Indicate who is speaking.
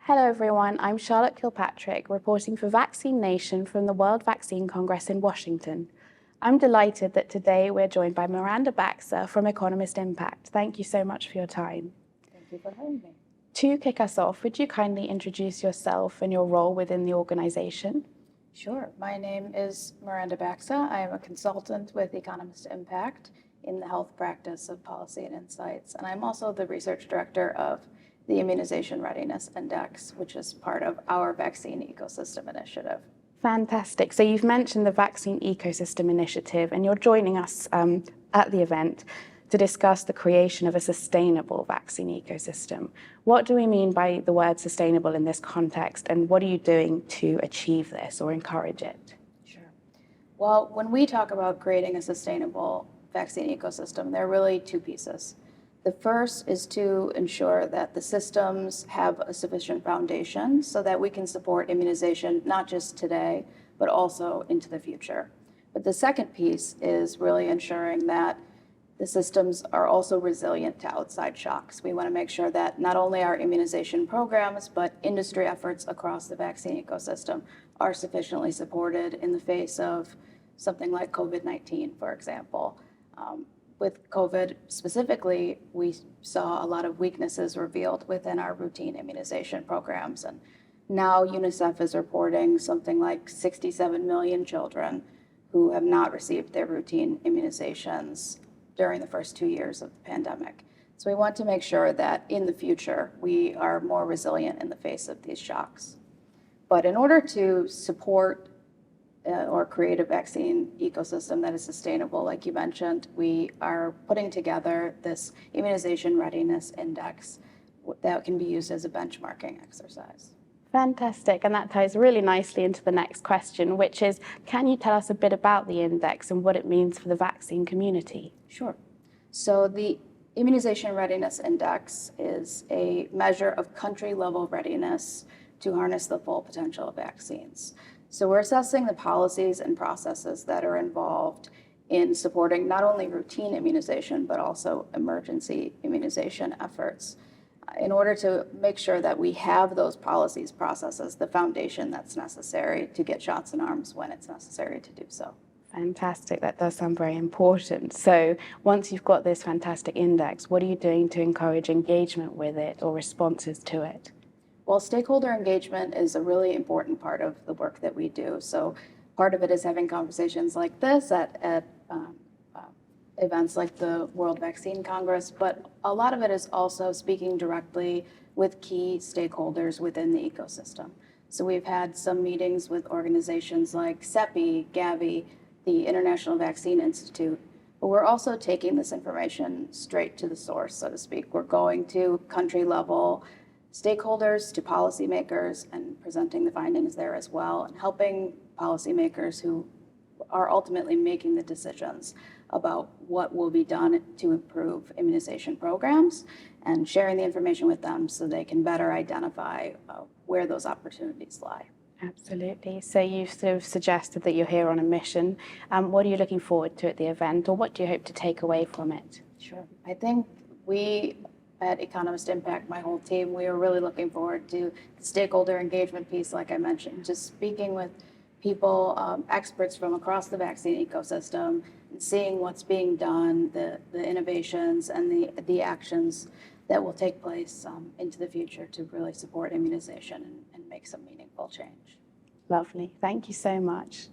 Speaker 1: Hello everyone, I'm Charlotte Kilpatrick, reporting for Vaccine Nation from the World Vaccine Congress in Washington. I'm delighted that today we're joined by Miranda Baxa from Economist Impact. Thank you so much for your time.
Speaker 2: Thank you for having me.
Speaker 1: To kick us off, would you kindly introduce yourself and your role within the organization?
Speaker 2: Sure. My name is Miranda Baxa. I am a consultant with Economist Impact in the health practice of policy and insights, and I'm also the research director of the Immunization Readiness Index, which is part of our vaccine ecosystem initiative.
Speaker 1: Fantastic. So you've mentioned the Vaccine Ecosystem Initiative, and you're joining us at the event to discuss the creation of a sustainable vaccine ecosystem. What do we mean by the word sustainable in this context, and what are you doing to achieve this or encourage it?
Speaker 2: Sure. Well, when we talk about creating a sustainable vaccine ecosystem, there are really two pieces. The first is to ensure that the systems have a sufficient foundation so that we can support immunization, not just today, but also into the future. But the second piece is really ensuring that the systems are also resilient to outside shocks. We want to make sure that not only our immunization programs, but industry efforts across the vaccine ecosystem are sufficiently supported in the face of something like COVID-19, for example. With COVID specifically, we saw a lot of weaknesses revealed within our routine immunization programs. And now UNICEF is reporting something like 67 million children who have not received their routine immunizations during the first 2 years of the pandemic. So we want to make sure that in the future, we are more resilient in the face of these shocks. But in order to support or create a vaccine ecosystem that is sustainable, like you mentioned, we are putting together this Immunization Readiness Index that can be used as a benchmarking exercise.
Speaker 1: Fantastic, and that ties really nicely into the next question, which is, can you tell us a bit about the index and what it means for the vaccine community?
Speaker 2: Sure. So the Immunization Readiness Index is a measure of country-level readiness to harness the full potential of vaccines. So we're assessing the policies and processes that are involved in supporting not only routine immunization, but also emergency immunization efforts in order to make sure that we have those policies, processes, the foundation that's necessary to get shots in arms when it's necessary to do so.
Speaker 1: Fantastic. That does sound very important. So once you've got this fantastic index, what are you doing to encourage engagement with it or responses to it?
Speaker 2: Well, stakeholder engagement is a really important part of the work that we do. So part of it is having conversations like this at events like the World Vaccine Congress, but a lot of it is also speaking directly with key stakeholders within the ecosystem. So we've had some meetings with organizations like CEPI, Gavi, the International Vaccine Institute, but we're also taking this information straight to the source, so to speak. We're going to country level stakeholders, to policymakers, and presenting the findings there as well, and helping policymakers who are ultimately making the decisions about what will be done to improve immunization programs, and sharing the information with them so they can better identify where those opportunities lie.
Speaker 1: Absolutely. So you've sort of suggested that you're here on a mission. What are you looking forward to at the event, or what do you hope to take away from it?
Speaker 2: Sure. I think we at Economist Impact, my whole team, we are really looking forward to the stakeholder engagement piece, like I mentioned, just speaking with people, experts from across the vaccine ecosystem, and seeing what's being done, the innovations and the actions that will take place into the future to really support immunization and make some meaningful change.
Speaker 1: Lovely. Thank you so much.